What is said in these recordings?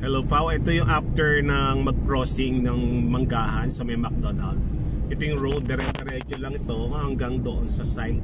Hello Pao, ito yung after ng mag-crossing ng Manggahan sa may McDonald. Ito yung road, dire-diretso lang ito hanggang doon sa site.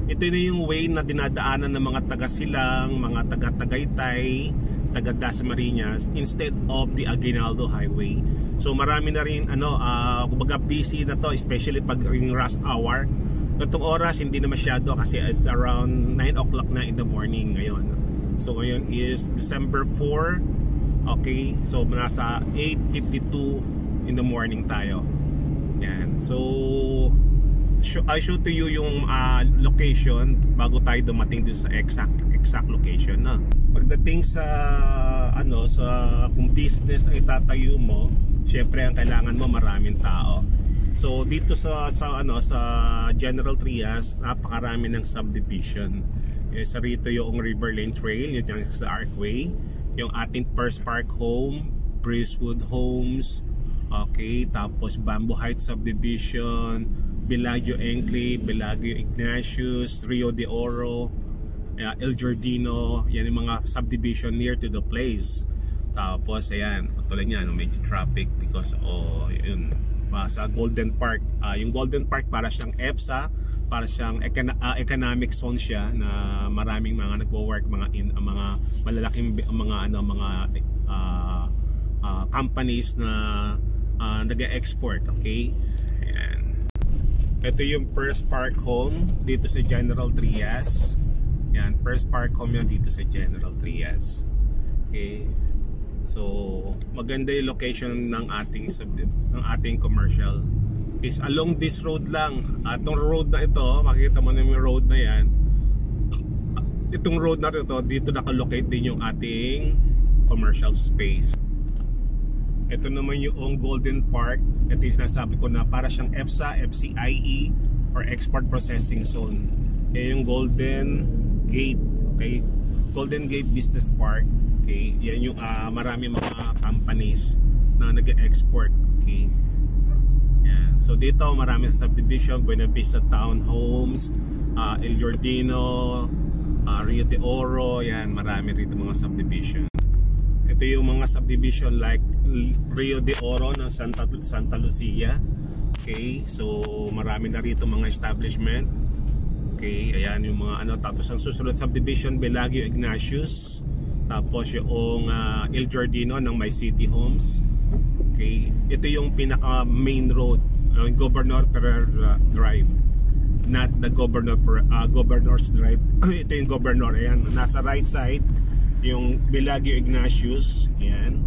Ito na yung way na dinadaanan ng mga taga-Silang, mga taga-Tagaytay, taga-Dasmariñas instead of the Aguinaldo Highway. So marami na rin kumbaga busy na to, especially pag ring rush hour. Itong oras hindi na masyado kasi it's around 9 o'clock na in the morning ngayon. So ngayon is December 4. Okay, so nasa 8:52 in the morning tayo. Yan. So I show to you yung location bago tayo dumating dun sa exact location na. Pagdating sa sa kung business ay tatayo mo, syempre ang kailangan mo maraming tao. So dito sa General Trias, napakarami ng subdivision. Sa rito yung River Lane Trail, yun yung sa Archway, yung ating First Park Home, Breezewood Homes, okay, tapos Bamboo Heights Subdivision, Bellagio Enclave, Bellagio Ignatius, Rio de Oro, El Giardino, yan yung mga subdivision near to the place. Tapos ayan, katulad niyan, medyo traffic because yun, sa Golden Park, yung Golden Park para siyang EPSA, para siyang economic zone siya na maraming mga nagwo-work, mga malalaking mga companies na nag-export, okay? Ayan. Ito yung First Park Home dito sa General Trias. Yan, First Park Home yan dito sa General Trias. Okay. So, maganda yung location ng ating commercial. Is along this road lang. Itong road na ito, makikita mo na yung road na yan. Itong road na ito, dito nakalocate din yung ating commercial space. Ito naman yung Golden Park. Ito yung sinasabi ko na para siyang EPSA, FCIE, or Export Processing Zone. Yan yung Golden Gate, okay? Golden Gate Business Park, okay? Yan yung marami mga companies na nag-export, okay? So dito marami sa subdivision, Buena Vista Townhomes, El Giardino, Rio de Oro, yan, marami rito mga subdivision. Ito yung mga subdivision like Rio de Oro ng Santa Lucia. Okay, so marami na rito mga establishment. Okay, ayan yung mga tapos ang susunod subdivision Bellagio Ignatius, tapos yung El Giardino ng My City Homes. Okay, ito yung pinaka main road, Governor Pereira Drive, not the Governor's Drive. Ito yung Governor, ayan, nasa right side yung Bellagio Ignatius, ayan.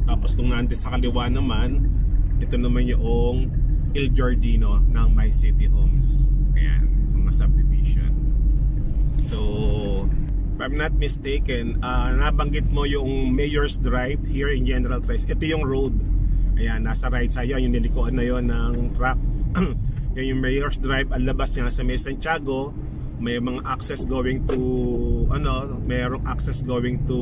Tapos nung nandito sa kaliwa naman, ito naman yung El Giardino ng My City Homes, ayan, sa mga subdivision. So if I'm not mistaken, nabanggit mo yung Mayor's Drive here in General Trias. Ito yung road. Ayan, nasa right side yan, yung nilikuan na yon ng truck. Yan yung Mayor's Drive, ang labas niya sa May Santiago. May mga access going to mayroong access going to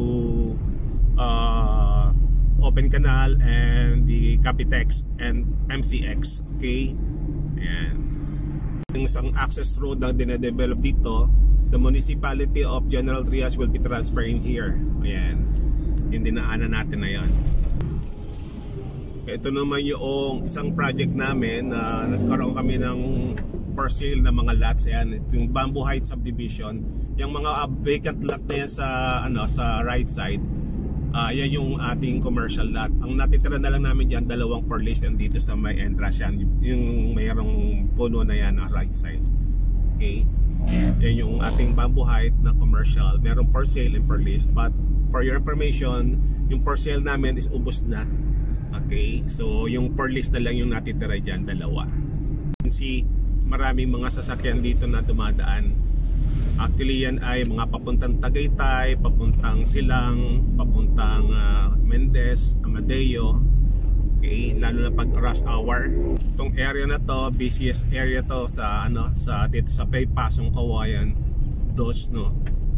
Open Canal and the Capitex and MCX, okay? Ayan. Yung isang access road na dine-develop dito, the municipality of General Trias will be transferring here. Ayan, yung dinaanan natin na yan. Ito naman yung isang project namin na nagkaroon kami ng for sale na mga lots. Ayan, yung Bamboo Heights Subdivision, yung mga vacant lot na yan sa right side. Yan yung ating commercial lot. Ang natitira na lang namin dyan, 2 per list yan dito sa may entrance yan, yung mayroong puno na yan na right side. Okay, yan yung ating Bamboo Height na commercial. Meron per sale and per list, but for your information, yung per sale namin is ubos na. Okay, so yung per list na lang yung natitira dyan, 2. Maraming mga sasakyan dito na dumadaan. Actually yan ay mga papuntang Tagaytay, papuntang Silang, papuntang Mendez, Amadeo. Okay, lalo na pag rush hour. Itong area na to, busiest area to sa dito sa Pasong Kawayan Dos, no.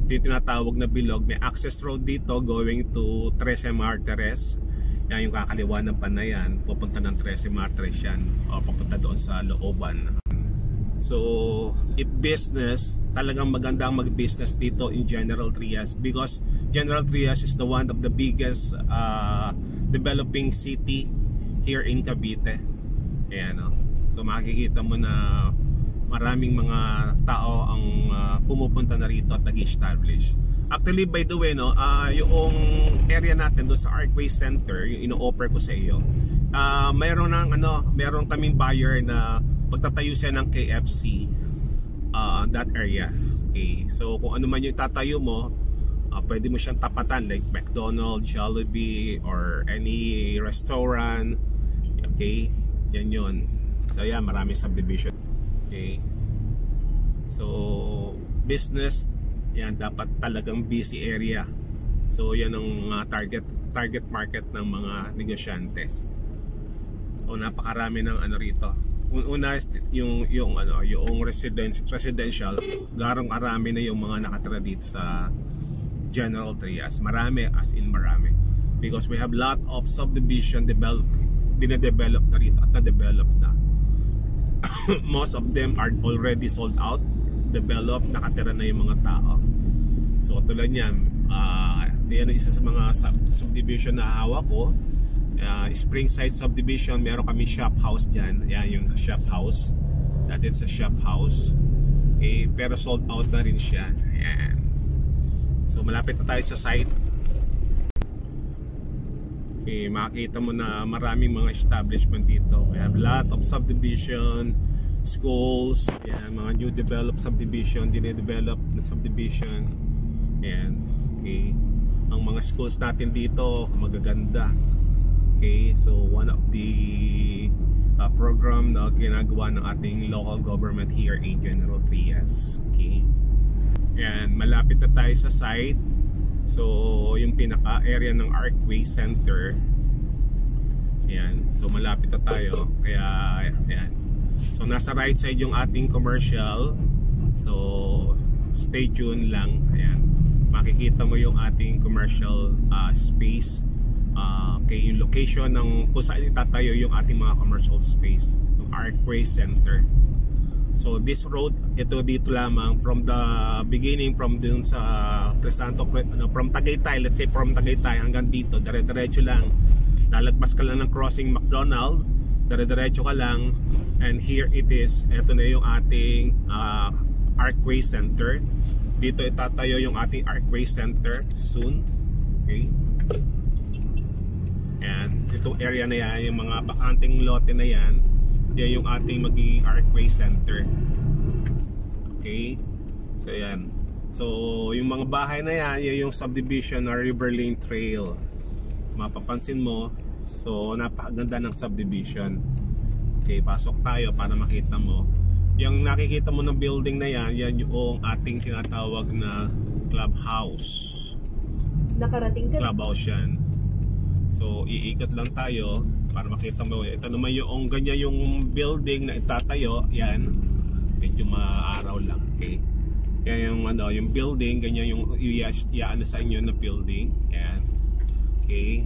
Ito yung tinatawag na bilog. May access road dito going to 13 Martires. Yan yung kakaliwa ng Panayan, pupunta ng 13 Martires yan, o papunta doon sa looban. So if business, talagang magandang mag-business dito in General Trias, because General Trias is the one of the biggest developing city here in Cavite. Ayan, no? So makikita mo na maraming mga tao ang pumupunta na rito at nag-establish. Actually, by the way, no, yung area natin doon sa Archway Center, yung ino-offer ko sa iyo, meron kaming buyer na pagtatayo siya ng KFC that area. Okay, so kung ano man yung tatayo mo, pwede mo siyang tapatan like McDonald's, Jollibee, or any restaurant. Okay, yan yun. So yan, maraming subdivision. Okay, so business yan, dapat talagang busy area. So yan ang target market ng mga negosyante. So napakarami ng ano rito. Una yung residential, garong karami na yung mga nakatira dito sa General Trias. Marami, as in marami, because we have lot of subdivision dinedevelop na rito at na-develop na. Most of them are already sold out, developed, nakatira na yung mga tao. So tulad niyan, yan isa sa mga subdivision na hawak ko, Springside subdivision. Meron kami shop house dyan. Yan yung shop house, that is a shop house. Okay, pero sold out na rin siya. Ayan. So malapit na tayo sa site. Okay, makikita mo na maraming mga establishment dito. We have a lot of subdivision, schools, yan, mga new developed subdivision, dinedevelop na subdivision. Ayan. Okay, ang mga schools natin dito magaganda. Okay, so one of the program na ginagawa ng ating local government here in General Trias. Okay, and malapit na tayo sa site. So yung pinaka area ng Archway Center, ayan, so malapit na tayo. Kaya ayan, so nasa right side yung ating commercial, so stay tuned lang. Ayan, makikita mo yung ating commercial space. Okay, yung location ng kung saan itatayo yung ating mga commercial space, yung Archway Center. So this road, ito dito lamang from the beginning, from dun sa Crisanto, from Tagaytay, let's say from Tagaytay hanggang dito, dire-diretso lang. Lalagpas ka lang ng crossing McDonald, dire-diretso ka lang, and here it is. Ito na yung ating Archway Center. Dito itatayo yung ating Archway Center soon. Okay, and itong area na yan, yung mga bakanting lote na yan, yan yung ating magiging Archway Center. Okay, so yan. So yung mga bahay na yan, yan yung subdivision na River Lane Trail. Mapapansin mo, so napakaganda ng subdivision. Okay, pasok tayo para makita mo. Yung nakikita mo ng building na yan, yan yung ating tinatawag na clubhouse. Nakarating ka? Clubhouse yan. So iikot lang tayo para makita mo. Ito naman yung ganyan yung building na itatayo. Yan, medyo maaraw lang. Okay, kaya yung yung building, ganyan yung iyaano sa inyo na building. Yan. Okay,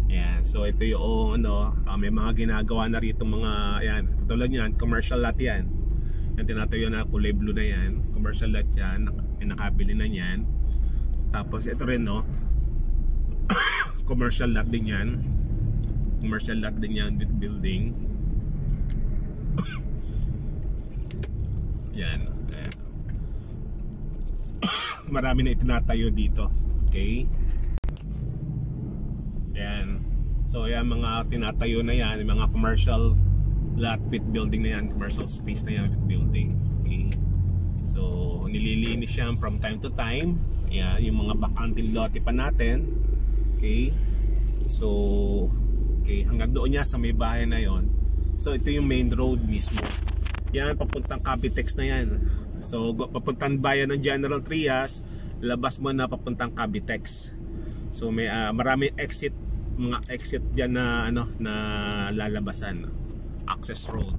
yan. So ito yung may mga ginagawa na rito mga yan. Katulad yan, commercial lot yan. Yung tinatayo na kulay blue na yan, commercial lot yan. Nakabili na yan. Tapos ito rin commercial lot din yan. Commercial lot din yan with building. Yan. Marami na itinatayo dito. Okay, yan. So yan, mga tinatayo na yan, yung mga commercial lot with building na yan, commercial space na yan with building. Okay, so nililinis siya from time to time. Yan, yung mga bakanting lote pa natin. Okay, so okay, hanggang doon niya sa may bahay na yon. So ito yung main road mismo. Yan, papuntang Cavitex na yan. So papuntang bayan ng General Trias, labas mo na papuntang Cavitex. So may marami mga exit diyan na na lalabasan. Access road.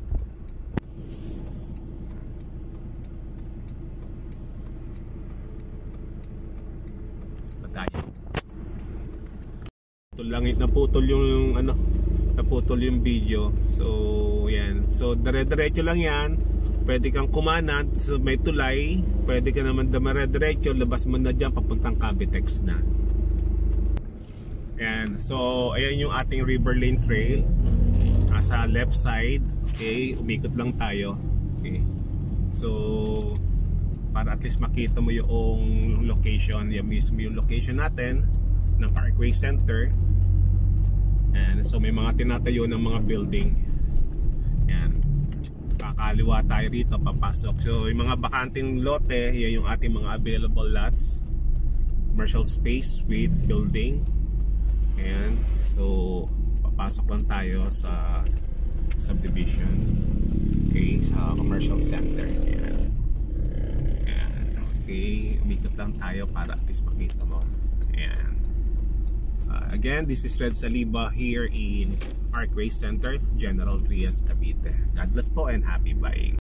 Patay. Naputol yung naputol yung video. So yan, so dire-diretso lang yan. Pwede kang kumanat, so may tulay. Pwede ka naman dumire-diretso, labas mo na dyan papuntang Cavitex na. Yan, so ayan yung ating River Lane Trail. Sa left side. Okay, umikot lang tayo. Okay, so para at least makita mo yung location. Yan mismo yung location natin ng Parkway Center. And so may mga tinatayo ng mga building. Yan, kakaliwa tayo rito, papasok. So yung mga bakanting lote, yan yung ating mga available lots, commercial space with building. Ayan, so papasok lang tayo sa subdivision. Okay, sa commercial center. Ayan. Ayan. Okay, umikot lang tayo para at least makita mo. Ayan. Again, this is Red Saliba here in Parkway Center, General Trias, Cavite. God bless po and happy buying.